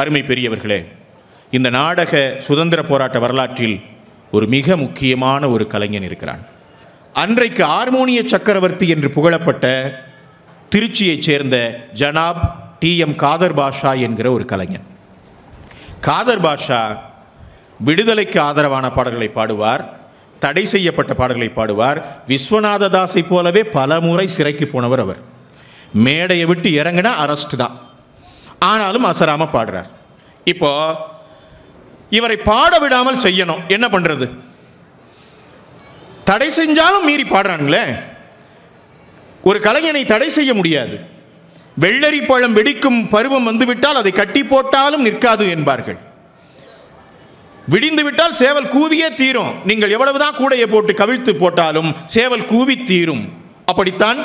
அருமை பெரியவர்களே, இந்த நாடக சுதந்திர போராட்ட வரலாற்றில் ஒரு மிக முக்கியமான ஒரு கலைஞன் இருக்கிறான். அன்றைக்கு ஹார்மோனிய சக்கரவர்த்தி என்று புகழப்பட்ட திருச்சியைச் சேர்ந்த ஜனாப் டி.எம். காதர் பாஷா என்கிற ஒரு கலைஞன். காதர் பாஷா விடுதலைக்கு ஆதரவான பாடல்களை பாடுவார், தடை செய்யப்பட்ட பாடல்களை பாடுவார். விஸ்வநாத தாஸை போலவே பல முறை சிறைக்கு போனவர் அவர். மேடையை விட்டு இறங்கினா அரெஸ்ட் தான், ஆனாலும் அசராமல் பாடுறார். இப்போ இவரை பாட விடாமல் செய்யணும், என்ன பண்றது? தடை செஞ்சாலும் மீறி பாடுறாங்களே. ஒரு கலைஞனை தடை செய்ய முடியாது. வெள்ளரி பழம் வெடிக்கும் பருவம் வந்துவிட்டால் அதை கட்டி போட்டாலும் நிற்காது என்பார்கள். விடிந்து விட்டால் சேவல் கூவியே தீரும். நீங்கள் எவ்வளவுதான் கூடையை போட்டு கவிழ்த்து போட்டாலும் சேவல் கூவி தீரும். அப்படித்தான்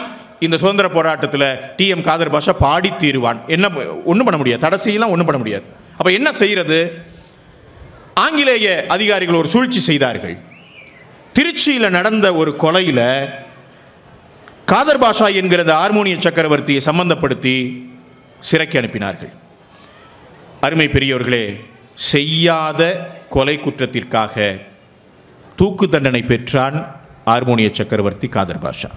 இந்த சுதந்திர போராட்டத்தில் டி.எம். காதர் பாஷா பாடி தீருவான். என்ன ஒன்றும் பண்ண முடியாது, தடை செய்யலாம், ஒன்றும் பண்ண முடியாது. அப்போ என்ன செய்யறது? ஆங்கிலேய அதிகாரிகள் ஒரு சூழ்ச்சி செய்தார்கள். திருச்சியில் நடந்த ஒரு கொலையில் காதர் பாஷா என்கிற ஹார்மோனிய சக்கரவர்த்தியை சம்பந்தப்படுத்தி சிறைக்கு அனுப்பினார்கள். அருமை பெரியவர்களே, செய்யாத கொலை குற்றத்திற்காக தூக்கு தண்டனை பெற்றான் ஹார்மோனிய சக்கரவர்த்தி காதர் பாஷா.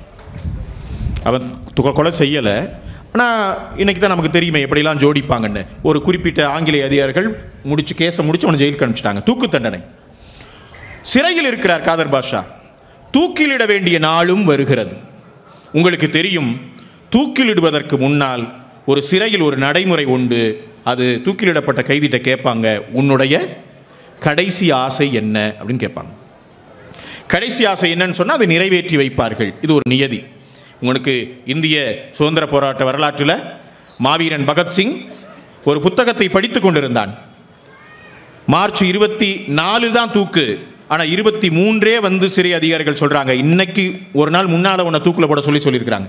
அவன் கொலை செய்யலை, ஆனால் இன்றைக்கி தான் நமக்கு தெரியுமே எப்படிலாம் ஜோடிப்பாங்கன்னு. ஒரு குறிப்பிட்ட ஆங்கிலேய அதிகாரிகள் கேஸை முடிச்சு அவனை ஜெயிலுக்கு அனுப்பிச்சிட்டாங்க, தூக்கு தண்டனை. சிறையில் இருக்கிறார் காதர் பாஷா. தூக்கிலிட வேண்டிய நாளும் வருகிறது. உங்களுக்கு தெரியும், தூக்கிலிடுவதற்கு முன்னால் ஒரு சிறையில் ஒரு நடைமுறை உண்டு. அது தூக்கிலிடப்பட்ட கைதிட்ட கேட்பாங்க, உன்னுடைய கடைசி ஆசை என்ன அப்படின்னு கேட்பாங்க. கடைசி ஆசை என்னன்னு சொன்னால் அதை நிறைவேற்றி வைப்பார்கள். இது ஒரு நியதி. உங்களுக்கு இந்திய சுதந்திர போராட்ட வரலாற்றில் மாவீரன் பகத்சிங் ஒரு புத்தகத்தை படித்து கொண்டிருந்தான். மார்ச் 24 தான் தூக்கு, ஆனால் 23 வந்து சிறை அதிகாரிகள் சொல்கிறாங்க, இன்னைக்கு ஒரு நாள் முன்னால் உன்னை தூக்கில் போட சொல்லியிருக்கிறாங்க.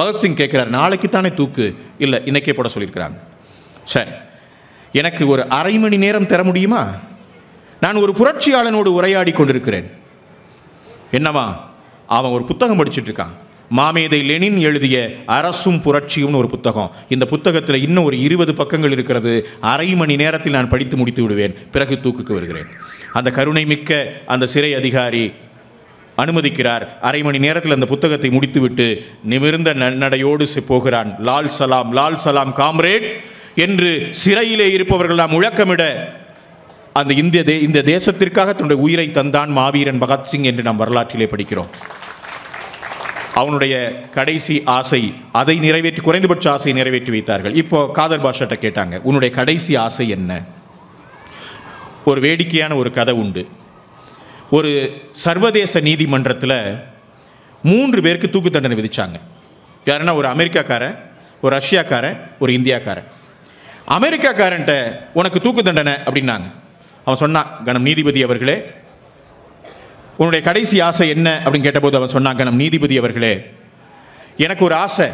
பகத்சிங் கேட்குறார், நாளைக்கு தானே தூக்கு? இல்லை, இன்னைக்கே போட சொல்லியிருக்கிறாங்க. சரி, எனக்கு ஒரு அரை மணி நேரம் தர முடியுமா? நான் ஒரு புரட்சியாளனோடு உரையாடி கொண்டிருக்கிறேன். என்னவா? அவன் ஒரு புத்தகம் படிச்சுட்டு இருக்கான். மாமேதை லெனின் எழுதிய அரசும் புரட்சியும்னு ஒரு புத்தகம். இந்த புத்தகத்தில் இன்னும் ஒரு 20 பக்கங்கள் இருக்கிறது. அரை மணி நேரத்தில் நான் படித்து முடித்து விடுவேன், பிறகு தூக்குக்கு வருகிறேன். அந்த கருணை மிக்க அந்த சிறை அதிகாரி அனுமதிக்கிறார். அரை மணி நேரத்தில் அந்த புத்தகத்தை முடித்துவிட்டு நிமிர்ந்த நன்னடையோடு போகிறான். லால் சலாம், லால் சலாம் காம்ரேட் என்று சிறையிலே இருப்பவர்கள் முழக்கமிட, அந்த இந்த தேசத்திற்காக தன்னுடைய உயிரை தந்தான் மாவீரன் பகத்சிங் என்று நாம் வரலாற்றிலே படிக்கிறோம். அவனுடைய கடைசி ஆசை, அதை நிறைவேற்றி, குறைந்தபட்ச ஆசையை நிறைவேற்றி வைத்தார்கள். இப்போ காதர் பாஷாட்ட கேட்டாங்க, உன்னுடைய கடைசி ஆசை என்ன? ஒரு வேடிக்கையான ஒரு கதை உண்டு. ஒரு சர்வதேச நீதிமன்றத்தில் 3 பேருக்கு தூக்கு தண்டனை விதிச்சாங்க. யாருன்னா ஒரு அமெரிக்காக்காரன், ஒரு ரஷ்யாக்காரன், ஒரு இந்தியாக்காரன். அமெரிக்காக்காரன்ட்ட உனக்கு தூக்கு தண்டனை அப்படின்னாங்க. அவன் சொன்னான், கணம் நீதிபதி அவர்களே, உன்னுடைய கடைசி ஆசை என்ன அப்படின்னு கேட்டபோது அவன் சொன்னான், கணம் நீதிபதி அவர்களே, எனக்கு ஒரு ஆசை,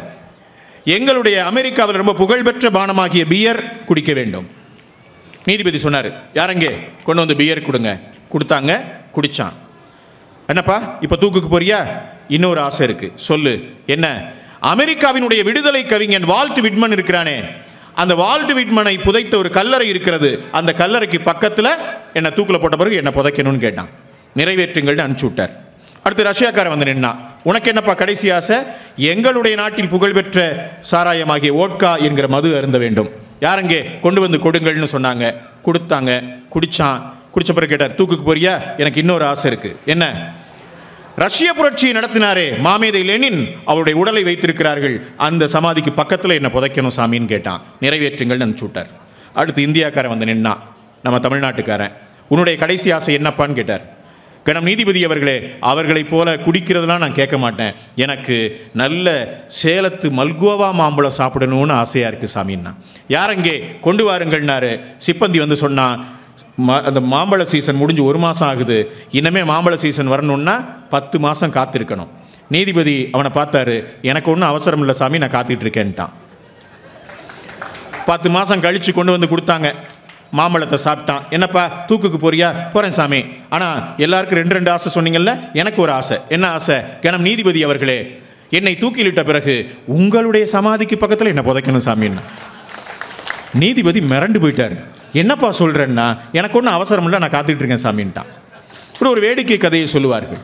எங்களுடைய அமெரிக்காவில் ரொம்ப புகழ்பெற்ற பானமாகிய பியர் குடிக்க வேண்டும். நீதிபதி சொன்னார், யாரங்கே கொண்டு வந்து பியர் கொடுங்க. கொடுத்தாங்க, குடித்தான். என்னப்பா இப்போ தூக்குக்கு போறியா? இன்னொரு ஆசை இருக்கு, சொல்லு. என்ன? அமெரிக்காவினுடைய விடுதலை கவிஞன் வால்ட் விட்மன் இருக்கிறானே, அந்த வால்ட் விட்மனை புதைத்த ஒரு கல்லறை இருக்கிறது, அந்த கல்லறைக்கு பக்கத்தில் என்னை தூக்கில் போட்ட பிறகு என்னை புதைக்கணும்னு கேட்டான். நிறைவேற்றுங்கள்னு அனுப்பிச்சு விட்டார். அடுத்து ரஷ்யாக்காரன் வந்து நின்னா, உனக்கு என்னப்பா கடைசி ஆசை? எங்களுடைய நாட்டில் புகழ்பெற்ற சாராயமாகிய ஓட்கா என்கிற மது அருந்த வேண்டும். யாரங்கே கொண்டு வந்து கொடுங்கள்னு சொன்னாங்க. கொடுத்தாங்க, குடித்தான். குடித்த பிறகு கேட்டார், தூக்குக்கு போறியா? எனக்கு இன்னொரு ஆசை இருக்கு. என்ன? ரஷ்ய புரட்சியை நடத்தினாரே மாமேதை லெனின், அவருடைய உடலை வைத்திருக்கிறார்கள், அந்த சமாதிக்கு பக்கத்தில் என்ன புதைக்கணும் சாமின்னு கேட்டான். நிறைவேற்றுங்கள்னு அனுப்பிச்சு விட்டார். அடுத்து இந்தியாக்காரன் வந்து நின்னா, நம்ம தமிழ்நாட்டுக்காரன், உன்னுடைய கடைசி ஆசை என்னப்பான்னு கேட்டார். கணம் நீதிபதி அவர்களே, அவர்களைப் போல குடிக்கிறதுலாம் நான் கேட்க மாட்டேன், எனக்கு நல்ல சேலத்து மல்கோவா மாம்பழம் சாப்பிடணும்னு ஆசையாக இருக்குது சாமின்னா. யாரங்கே கொண்டு வாருங்கள்னாரு. சிப்பந்தி வந்து சொன்னான், அந்த மாம்பழ சீசன் முடிஞ்சு 1 மாதம் ஆகுது, இன்னமே மாம்பழ சீசன் வரணுன்னா 10 மாதம் காத்திருக்கணும். நீதிபதி அவனை பார்த்தாரு, எனக்கு ஒன்றும் அவசரம் இல்லை சாமி, நான் காத்துக்கிட்டு இருக்கேன்ட்டான். 10 மாதம் கழித்து கொண்டு வந்து கொடுத்தாங்க. மாம்பழத்தை சாப்பிட்டான். என்னப்பா தூக்குக்கு போறியா? போகிறேன் சாமி. ஆனால் எல்லாருக்கும் 2 ஆசை சொன்னீங்கல்ல, எனக்கு ஒரு ஆசை. என்ன ஆசை? கணம் நீதிபதி அவர்களே, என்னை தூக்கிலிட்ட பிறகு உங்களுடைய சமாதிக்கு பக்கத்தில் என்ன புதைக்கணும் சாமின்னா. நீதிபதி மிரண்டு போயிட்டார். என்னப்பா சொல்கிறேன்னா, எனக்கு ஒன்றும் அவசரம் இல்லை, நான் காத்துக்கிட்டு இருக்கேன் சாமின்ட்டான். ஒரு வேடிக்கை கதையை சொல்லுவார்கள்.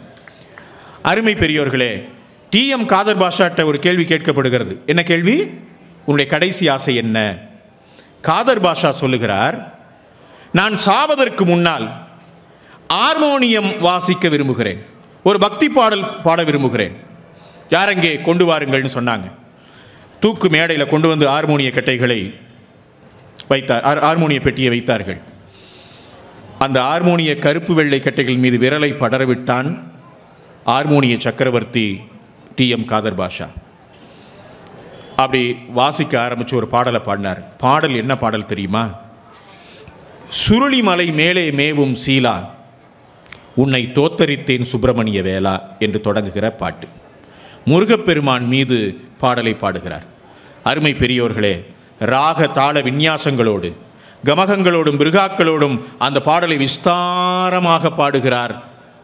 அருமை பெரியோர்களே, டி.எம். காதர் பாஷாட்ட ஒரு கேள்வி கேட்கப்படுகிறது. என்ன கேள்வி? உன்னுடைய கடைசி ஆசை என்ன? காதர் பாஷா சொல்லுகிறார், நான் சாவதற்கு முன்னால் ஹார்மோனியம் வாசிக்க விரும்புகிறேன், ஒரு பக்தி பாடல் பாட விரும்புகிறேன். யாரங்கே கொண்டு வாருங்கள்னு சொன்னாங்க. தூக்கு மேடையில் கொண்டு வந்து ஹார்மோனிய கட்டைகளை வைத்தார், ஹார்மோனிய பெட்டியை வைத்தார்கள். அந்த ஹார்மோனிய கருப்பு வெள்ளை கட்டைகள் மீது விரலை படரவிட்டான் ஹார்மோனிய சக்கரவர்த்தி டி.எம். காதர் பாஷா. அப்படி வாசிக்க ஆரம்பித்து ஒரு பாடலை பாடினார். பாடல் என்ன பாடல் தெரியுமா? சுருளிமலை மேலே மேவும் சீலா, உன்னை தோத்தரித்தேன் சுப்பிரமணிய வேளா என்று தொடங்குகிற பாட்டு. முருகப்பெருமான் மீது பாடலை பாடுகிறார். அருமை பெரியோர்களே, ராக தாள விந்யாசங்களோடு கமகங்களோடும் மிருகாக்களோடும் அந்த பாடலை விஸ்தாரமாக பாடுகிறார்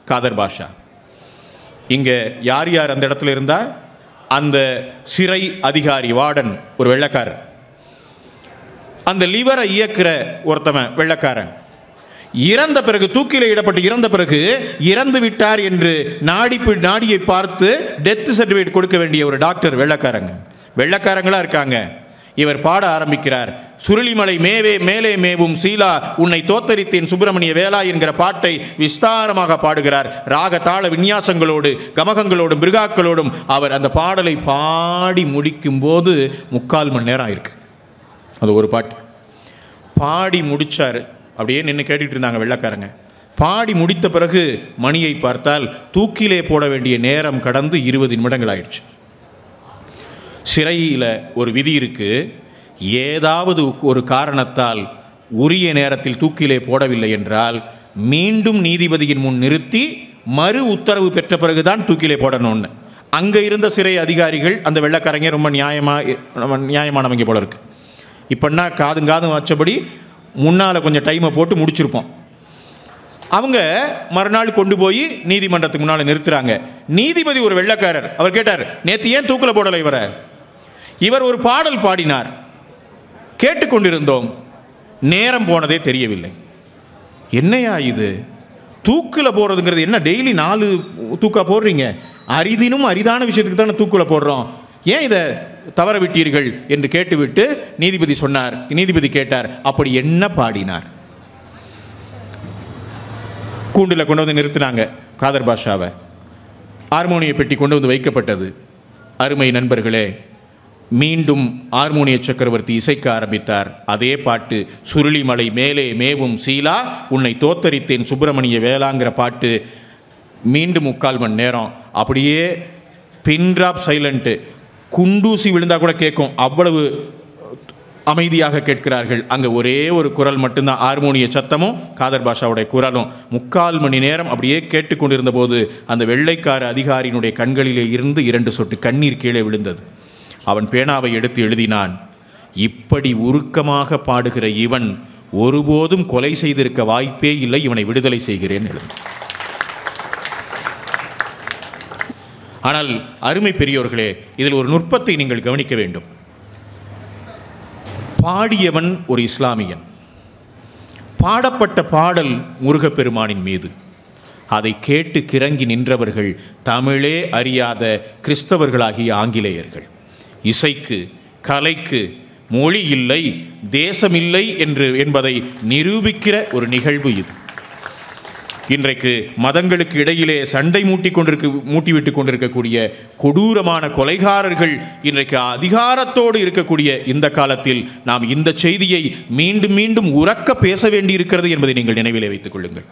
காதர் பாஷா. இங்கே யார் யார் அந்த இடத்துல இருந்தால்? அந்த சிறை அதிகாரி வார்டன் ஒரு வெள்ளைக்காரர், அந்த லிவரை இயக்குற ஒருத்தவன் வெள்ளைக்காரன், இறந்த பிறகு தூக்கில இடப்பட்டு இறந்த பிறகு இறந்து விட்டார் என்று நாடியை பார்த்து டெத் சர்டிஃபிகேட் கொடுக்க வேண்டிய ஒரு டாக்டர் வெள்ளைக்காரங்களா இருக்காங்க. இவர் பாட ஆரம்பிக்கிறார். சுருளிமலை மேலே மேவும் சீலா, உன்னை தோத்தரித்தேன் சுப்பிரமணிய வேளா என்கிற பாட்டை விஸ்தாரமாக பாடுகிறார். ராக தாள விந்யாசங்களோடு கமகங்களோடும் மிருகாக்களோடும் அவர் அந்த பாடலை பாடி முடிக்கும் போது 3/4 மணி நேரம் ஆயிருக்கு. அது ஒரு பாட்டு பாடி முடிச்சார். அப்படியே நின்று கேட்டுட்டு இருந்தாங்க வெள்ளைக்காரங்க. பாடி முடித்த பிறகு மணியை பார்த்தால் தூக்கிலே போட வேண்டிய நேரம் கடந்து 20 நிமிடங்கள் ஆயிடுச்சு. சிறையில் ஒரு விதி இருக்கு, ஏதாவது ஒரு காரணத்தால் உரிய நேரத்தில் தூக்கிலே போடவில்லை என்றால் மீண்டும் நீதிபதியின் முன் நிறுத்தி மறு உத்தரவு பெற்ற பிறகுதான் தூக்கிலே போடணும்னு. அங்கே இருந்த சிறை அதிகாரிகள் அந்த வெள்ளைக்காரங்க ரொம்ப நியாயமானவங்க போல இருக்கு. இப்போன்னா காதும் வச்சபடி முன்னால் கொஞ்சம் டைமை போட்டு முடிச்சிருப்போம். அவங்க மறுநாள் கொண்டு போய் நீதிமன்றத்துக்கு முன்னால் நிறுத்துறாங்க. நீதிபதி ஒரு வெள்ளைக்காரர். அவர் கேட்டார், நேற்று ஏன் தூக்கில் போடலை இவர் ஒரு பாடல் பாடினார், கேட்டுக்கொண்டிருந்தோம், நேரம் போனதே தெரியவில்லை. என்னையா இது? தூக்கில் போடுறதுங்கிறது என்ன? டெய்லி 4 தூக்கா போடுறீங்க, அரிதினும் அரிதான விஷயத்துக்கு தானே தூக்கில் போடுறோம், ஏன் இதை தவற விட்டீர்கள் என்று கேட்டுவிட்டு நீதிபதி கேட்டார், அப்படி என்ன பாடினார்? கூண்டில் கொண்டு வந்து நிறுத்தினாங்க காதர் பாஷாவை. ஹார்மோனிய பெட்டி கொண்டு வந்து வைக்கப்பட்டது. அருமை நண்பர்களே, மீண்டும் ஹார்மோனிய சக்கரவர்த்தி இசைக்க ஆரம்பித்தார். அதே பாட்டு, சுருளிமலை மேலே மேவும் சீலா, உன்னை தோத்தரித்தேன் சுப்பிரமணிய வேளாங்கிற பாட்டு. மீண்டும் 3/4 மணி நேரம் அப்படியே பின் டிராப் சைலண்ட்டு. குண்டூசி விழுந்தா கூட கேட்கும், அவ்வளவு அமைதியாக கேட்கிறார்கள். அங்கே ஒரே ஒரு குரல் மட்டும்தான், ஹார்மோனிய சத்தமும் காதர் பாஷாவுடைய குரலும். 3/4 மணி நேரம் அப்படியே கேட்டுக்கொண்டிருந்த போது அந்த வெள்ளைக்கார அதிகாரியினுடைய கண்களிலே இருந்து 2 சொட்டு கண்ணீர் கீழே விழுந்தது. அவன் பேனாவை எடுத்து எழுதினான், இப்படி உருக்கமாக பாடுகிற இவன் ஒருபோதும் கொலை செய்திருக்க வாய்ப்பே இல்லை, இவனை விடுதலை செய்கிறேன் எழுது. ஆனால் அருமை பெரியோர்களே, இதில் ஒரு நுட்பத்தை நீங்கள் கவனிக்க வேண்டும். பாடியவன் ஒரு இஸ்லாமியன், பாடப்பட்ட பாடல் முருகப்பெருமானின் மீது. அதை கேட்டு கிறங்கி நின்றவர்கள் தமிழே அறியாத கிறிஸ்தவர்களாகிய ஆங்கிலேயர்கள். இசைக்கு, கலைக்கு மொழி இல்லை, தேசமில்லை என்பதை நிரூபிக்கிற ஒரு நிகழ்வு இது. இன்றைக்கு மதங்களுக்கு இடையிலே சண்டை மூட்டிவிட்டு கொண்டிருக்கக்கூடிய கொடூரமான கொலைகாரர்கள் இன்றைக்கு அதிகாரத்தோடு இருக்கக்கூடிய இந்த காலத்தில் நாம் இந்த செய்தியை மீண்டும் மீண்டும் உரக்க பேச வேண்டியிருக்கிறது என்பதை நீங்கள் நினைவிலே வைத்துக் கொள்ளுங்கள்.